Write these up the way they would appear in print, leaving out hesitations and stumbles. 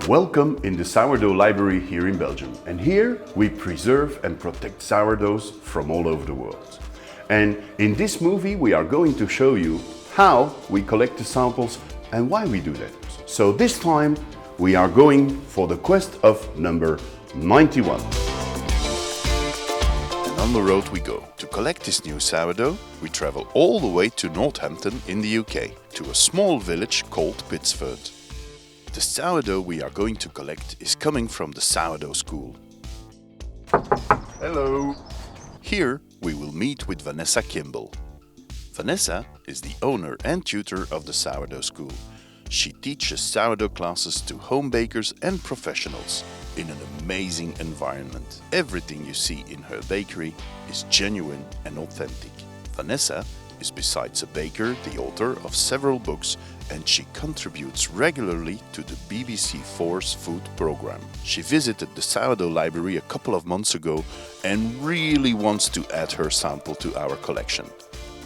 Welcome in the Sourdough Library here in Belgium. And here we preserve and protect sourdoughs from all over the world. And in this movie we are going to show you how we collect the samples and why we do that. So this time we are going for the quest of number 91. And on the road we go. To collect this new sourdough, we travel all the way to Northampton in the UK, to a small village called Pitsford. The sourdough we are going to collect is coming from the Sourdough School. Hello! Here we will meet with Vanessa Kimbel. Vanessa is the owner and tutor of the Sourdough School. She teaches sourdough classes to home bakers and professionals in an amazing environment. Everything you see in her bakery is genuine and authentic. Vanessa is, besides a baker, the author of several books, and she contributes regularly to the BBC 4's food program. She visited the Sourdough Library a couple of months ago and really wants to add her sample to our collection.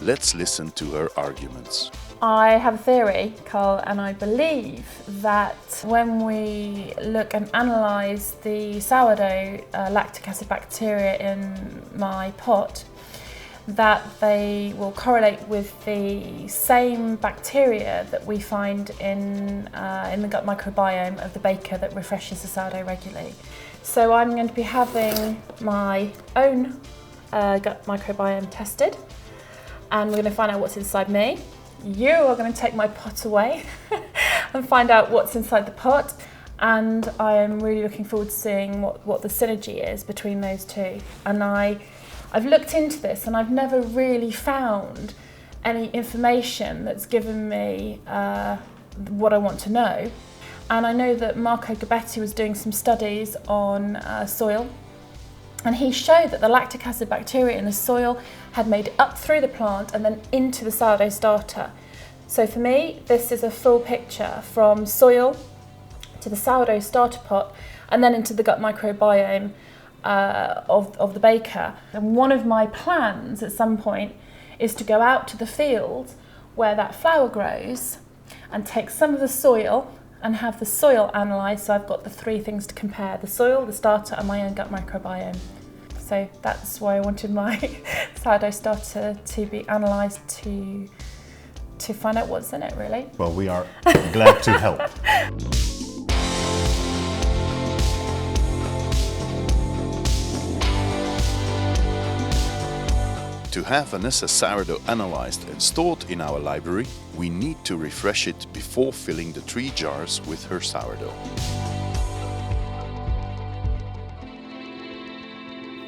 Let's listen to her arguments. I have a theory, Carl, and I believe that when we look and analyse the sourdough lactic acid bacteria in my pot, that they will correlate with the same bacteria that we find in the gut microbiome of the baker that refreshes the sourdough regularly. So I'm going to be having my own gut microbiome tested, and we're going to find out what's inside me. You are going to take my pot away and find out what's inside the pot, and I am really looking forward to seeing what the synergy is between those two. And I've looked into this and I've never really found any information that's given me what I want to know. And I know that Marco Gabetti was doing some studies on soil, and he showed that the lactic acid bacteria in the soil had made it up through the plant and then into the sourdough starter. So for me, this is a full picture from soil to the sourdough starter pot and then into the gut microbiome of the baker. And one of my plans at some point is to go out to the field where that flower grows and take some of the soil and have the soil analysed, so I've got the three things to compare: the soil, the starter and my own gut microbiome. So that's why I wanted my sourdough starter to be analysed to find out what's in it, really. Well, we are glad to help. To have Vanessa's sourdough analysed and stored in our library, we need to refresh it before filling the 3 jars with her sourdough.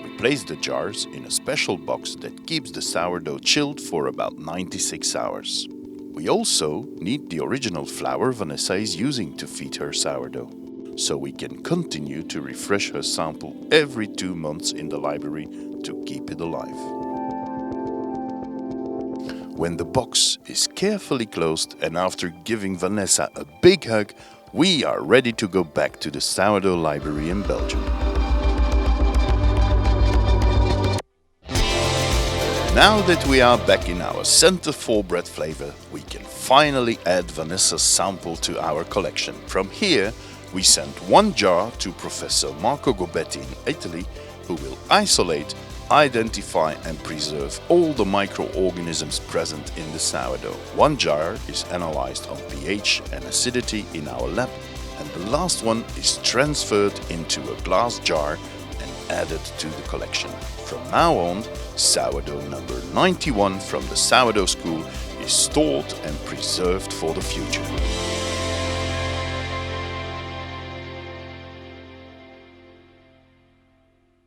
We place the jars in a special box that keeps the sourdough chilled for about 96 hours. We also need the original flour Vanessa is using to feed her sourdough, so we can continue to refresh her sample every 2 months in the library to keep it alive. When the box is carefully closed and after giving Vanessa a big hug, we are ready to go back to the Sourdough Library in Belgium. Now that we are back in our Center for Bread flavor, we can finally add Vanessa's sample to our collection. From here, we send 1 jar to Professor Marco Gabetti in Italy, who will isolate, identify and preserve all the microorganisms present in the sourdough. 1 jar is analyzed on pH and acidity in our lab, and the last one is transferred into a glass jar and added to the collection. From now on, sourdough number 91 from the Sourdough School is stored and preserved for the future.